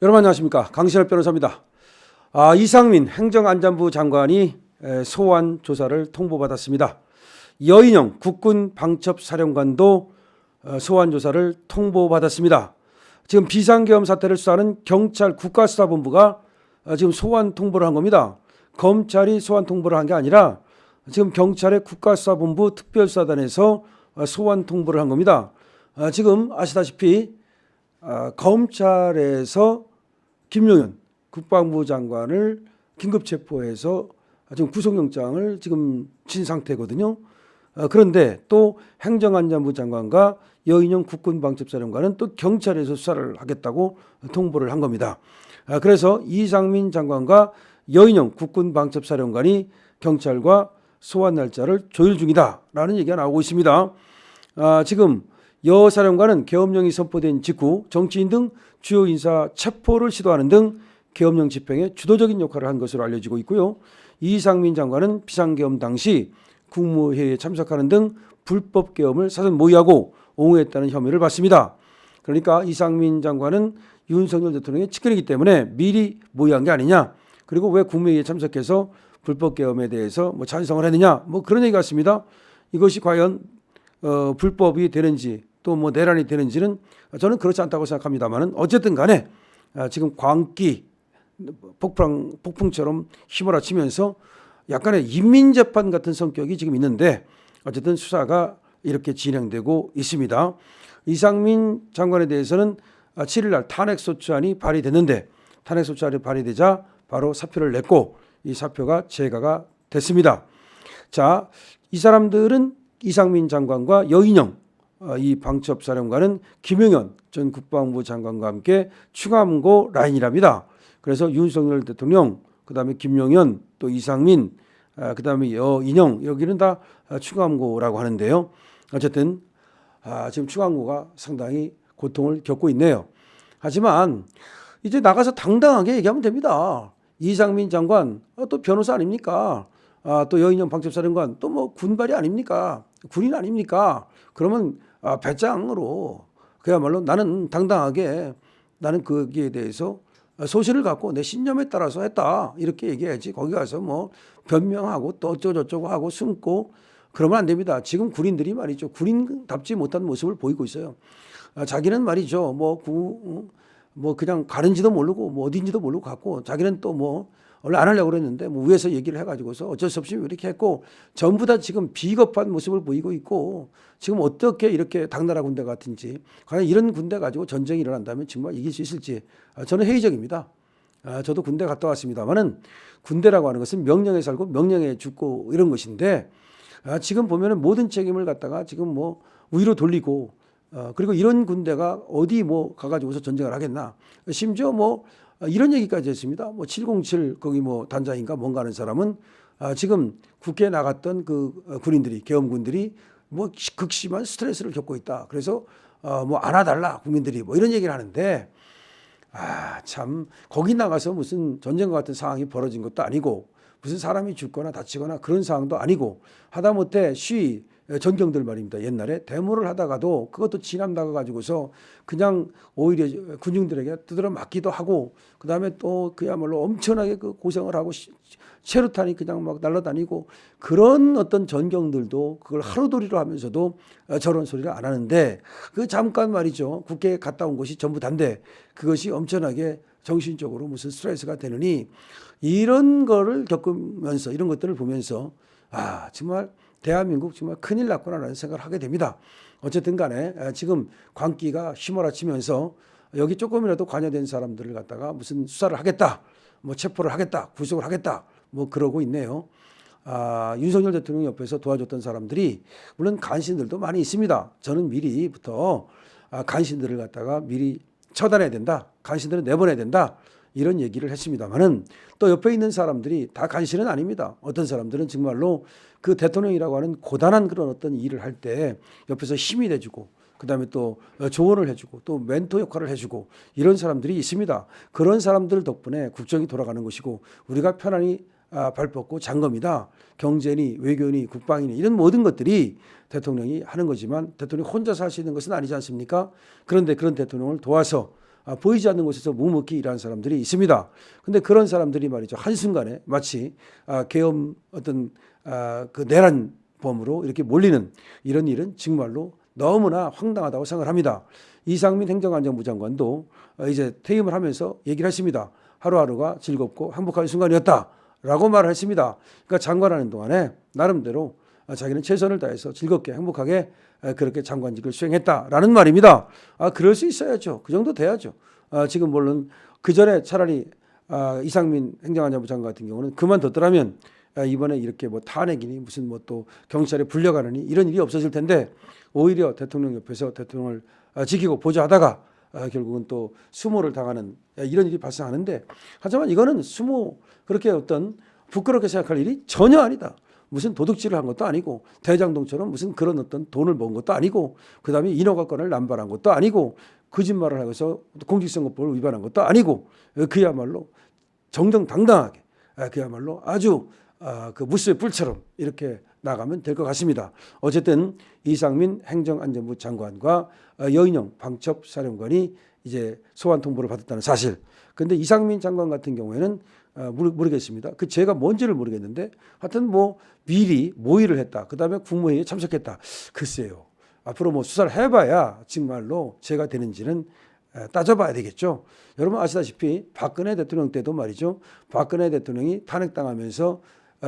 여러분 안녕하십니까, 강신업 변호사입니다. 이상민 행정안전부 장관이 소환 조사를 통보받았습니다. 여인영 국군방첩사령관도 소환 조사를 통보받았습니다. 지금 비상계엄 사태를 수사하는 경찰 국가수사본부가 지금 소환 통보를 한 겁니다. 검찰이 소환 통보를 한 게 아니라 지금 경찰의 국가수사본부 특별수사단에서 소환 통보를 한 겁니다. 지금 아시다시피 검찰에서 김용현 국방부 장관을 긴급 체포해서 지금 구속영장을 지금 진 상태거든요. 그런데 또 행정안전부 장관과 여인영 국군방첩사령관은 또 경찰에서 수사를 하겠다고 통보를 한 겁니다. 그래서 이상민 장관과 여인영 국군방첩사령관이 경찰과 소환 날짜를 조율 중이다라는 얘기가 나오고 있습니다. 지금 여 사령관은 계엄령이 선포된 직후 정치인 등 주요 인사 체포를 시도하는 등 계엄령 집행에 주도적인 역할을 한 것으로 알려지고 있고요. 이상민 장관은 비상계엄 당시 국무회의에 참석하는 등 불법 계엄을 사전 모의하고 옹호했다는 혐의를 받습니다. 그러니까 이상민 장관은 윤석열 대통령의 측근이기 때문에 미리 모의한 게 아니냐, 그리고 왜 국무회의에 참석해서 불법 계엄에 대해서 찬성을 했느냐, 그런 얘기 같습니다. 이것이 과연 불법이 되는지 또 내란이 되는지는 저는 그렇지 않다고 생각합니다만은, 어쨌든 간에 지금 광기 폭풍처럼 휘몰아치면서 약간의 인민재판 같은 성격이 지금 있는데, 어쨌든 수사가 이렇게 진행되고 있습니다. 이상민 장관에 대해서는 7일 날 탄핵소추안이 발의됐는데, 탄핵소추안이 발의되자 바로 사표를 냈고 이 사표가 제거가 됐습니다. 자, 이 사람들은 이상민 장관과 여인영 이 방첩사령관은 김용현 전 국방부 장관과 함께 추가암고 라인이랍니다. 그래서 윤석열 대통령, 그다음에 김용현, 또 이상민, 그다음에 여인영, 여기는 다 추가암고라고 하는데요. 어쨌든 지금 추가암고가 상당히 고통을 겪고 있네요. 하지만 이제 나가서 당당하게 얘기하면 됩니다. 이상민 장관 또 변호사 아닙니까? 또 여인영 방첩사령관 또 군발이 아닙니까? 군인 아닙니까? 그러면 배짱으로 그야말로 나는 당당하게 나는 거기에 대해서 소신을 갖고 내 신념에 따라서 했다, 이렇게 얘기해야지. 거기 가서 변명하고 또 어쩌고저쩌고 하고 숨고 그러면 안 됩니다. 지금 군인들이 말이죠, 군인답지 못한 모습을 보이고 있어요. 자기는 말이죠, 그냥 가는지도 모르고 어딘지도 모르고 갔고, 자기는 또 원래 안 하려고 그랬는데 위에서 얘기를 해가지고서 어쩔 수 없이 이렇게 했고, 전부 다 지금 비겁한 모습을 보이고 있고, 지금 어떻게 이렇게 당나라 군대 같은지, 과연 이런 군대 가지고 전쟁이 일어난다면 정말 이길 수 있을지 저는 회의적입니다. 저도 군대 갔다 왔습니다만은, 군대라고 하는 것은 명령에 살고 명령에 죽고 이런 것인데, 지금 보면은 모든 책임을 갖다가 지금 위로 돌리고, 그리고 이런 군대가 어디 가가지고서 전쟁을 하겠나. 심지어 이런 얘기까지 했습니다. 707 거기 단장인가 뭔가 하는 사람은 지금 국회에 나갔던 그 군인들이, 계엄군들이 극심한 스트레스를 겪고 있다. 그래서 안아달라 국민들이 이런 얘기를 하는데, 참 거기 나가서 무슨 전쟁과 같은 상황이 벌어진 것도 아니고, 무슨 사람이 죽거나 다치거나 그런 상황도 아니고, 하다못해 시위 전경들 말입니다. 옛날에 데모를 하다가도 그것도 진압 나가가지고서 그냥 오히려 군중들에게 두드려 맞기도 하고, 그 다음에 또 그야말로 엄청나게 그 고생을 하고 체류탄이 그냥 날아다니고, 그런 어떤 전경들도 그걸 하루도리로 하면서도 저런 소리를 안 하는데, 그 잠깐 말이죠, 국회에 갔다 온 것이 전부 단데 그것이 엄청나게 정신적으로 무슨 스트레스가 되느니, 이런 거를 겪으면서 이런 것들을 보면서 정말 대한민국 정말 큰일 났구나라는 생각을 하게 됩니다. 어쨌든 간에 지금 광기가 휘몰아치면서 여기 조금이라도 관여된 사람들을 갖다가 무슨 수사를 하겠다, 체포를 하겠다, 구속을 하겠다, 그러고 있네요. 윤석열 대통령 옆에서 도와줬던 사람들이, 물론 간신들도 많이 있습니다. 저는 미리부터 간신들을 갖다가 미리 처단해야 된다, 간신들은 내보내야 된다, 이런 얘기를 했습니다만은, 또 옆에 있는 사람들이 다 간신은 아닙니다. 어떤 사람들은 정말로 그 대통령이라고 하는 고단한 그런 어떤 일을 할 때 옆에서 힘이 돼주고, 그 다음에 또 조언을 해주고, 또 멘토 역할을 해주고, 이런 사람들이 있습니다. 그런 사람들 덕분에 국정이 돌아가는 것이고, 우리가 편안히 발 뻗고 잔 겁니다. 경제니 외교니 국방이니 이런 모든 것들이 대통령이 하는 거지만, 대통령이 혼자서 할 수 있는 것은 아니지 않습니까? 그런데 그런 대통령을 도와서 보이지 않는 곳에서 묵묵히 일하는 사람들이 있습니다. 근데 그런 사람들이 말이죠. 한순간에 마치 계엄 어떤 그 내란 범으로 이렇게 몰리는 이런 일은 정말로 너무나 황당하다고 생각을 합니다. 이상민 행정안전부 장관도 이제 퇴임을 하면서 얘기를 했습니다. 하루하루가 즐겁고 행복한 순간이었다라고 말을 했습니다. 그러니까 장관하는 동안에 나름대로 자기는 최선을 다해서 즐겁게 행복하게 그렇게 장관직을 수행했다라는 말입니다. 그럴 수 있어야죠. 그 정도 돼야죠. 지금 물론 그 전에 차라리 이상민 행정안전부 장관 같은 경우는 그만뒀더라면 이번에 이렇게 뭐 탄핵이니 무슨 뭐 또 경찰에 불려가느니 이런 일이 없어질 텐데 오히려 대통령 옆에서 대통령을 지키고 보좌하다가 결국은 또 수모를 당하는 이런 일이 발생하는데, 하지만 이거는 수모 그렇게 어떤 부끄럽게 생각할 일이 전혀 아니다. 무슨 도둑질을 한 것도 아니고 대장동처럼 무슨 그런 어떤 돈을 모은 것도 아니고 그다음에 인허가권을 남발한 것도 아니고 거짓말을 하고서 공직선거법을 위반한 것도 아니고 그야말로 정정당당하게 그야말로 아주 그 무쇠 뿔처럼 이렇게 나가면 될 것 같습니다. 어쨌든 이상민 행정안전부 장관과 여인영 방첩사령관이 이제 소환 통보를 받았다는 사실. 그런데 이상민 장관 같은 경우에는 모르겠습니다. 그 제가 뭔지를 모르겠는데 하여튼 뭐 미리 모의를 했다. 그다음에 국무회의에 참석했다. 글쎄요. 앞으로 뭐 수사를 해봐야 정말로 죄가 되는지는 따져봐야 되겠죠. 여러분 아시다시피 박근혜 대통령 때도 말이죠. 박근혜 대통령이 탄핵당하면서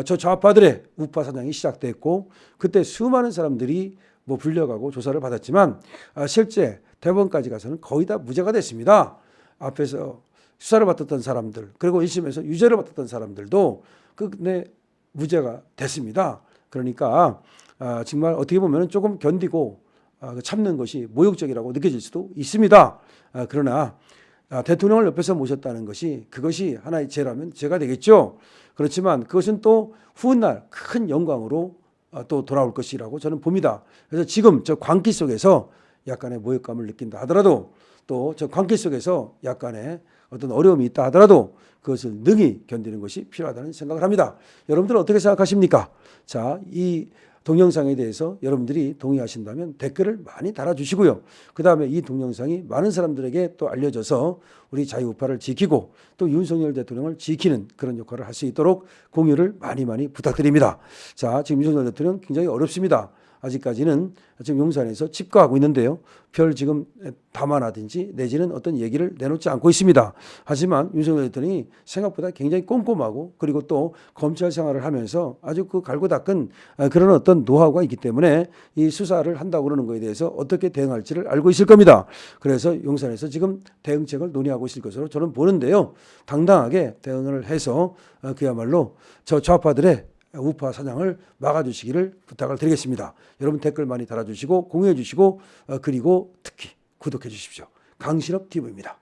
저 좌파들의 우파 사냥이 시작됐고 그때 수많은 사람들이 뭐 불려가고 조사를 받았지만 실제 대법원까지 가서는 거의 다 무죄가 됐습니다. 앞에서 수사를 받았던 사람들 그리고 1심에서 유죄를 받았던 사람들도 끝내 무죄가 됐습니다. 그러니까 정말 어떻게 보면 조금 견디고 참는 것이 모욕적이라고 느껴질 수도 있습니다. 그러나 대통령을 옆에서 모셨다는 것이 그것이 하나의 죄라면 죄가 되겠죠. 그렇지만 그것은 또 훗날 큰 영광으로 또 돌아올 것이라고 저는 봅니다. 그래서 지금 저 광기 속에서 약간의 모욕감을 느낀다 하더라도 또 저 광기 속에서 약간의 어떤 어려움이 있다 하더라도 그것을 능히 견디는 것이 필요하다는 생각을 합니다. 여러분들은 어떻게 생각하십니까? 자, 이 동영상에 대해서 여러분들이 동의하신다면 댓글을 많이 달아주시고요. 그 다음에 이 동영상이 많은 사람들에게 또 알려져서 우리 자유우파를 지키고 또 윤석열 대통령을 지키는 그런 역할을 할 수 있도록 공유를 많이 부탁드립니다. 자, 지금 윤석열 대통령 굉장히 어렵습니다. 아직까지는 지금 용산에서 집거하고 있는데요. 별 지금 담화라든지 내지는 어떤 얘기를 내놓지 않고 있습니다. 하지만 윤석열 대통령이 생각보다 굉장히 꼼꼼하고 그리고 또 검찰 생활을 하면서 아주 그 갈고 닦은 그런 어떤 노하우가 있기 때문에 이 수사를 한다고 그러는 거에 대해서 어떻게 대응할지를 알고 있을 겁니다. 그래서 용산에서 지금 대응책을 논의하고 있을 것으로 저는 보는데요. 당당하게 대응을 해서 그야말로 저 좌파들의 우파 사냥을 막아주시기를 부탁을 드리겠습니다. 여러분 댓글 많이 달아주시고 공유해 주시고 그리고 특히 구독해 주십시오. 강신업 TV입니다.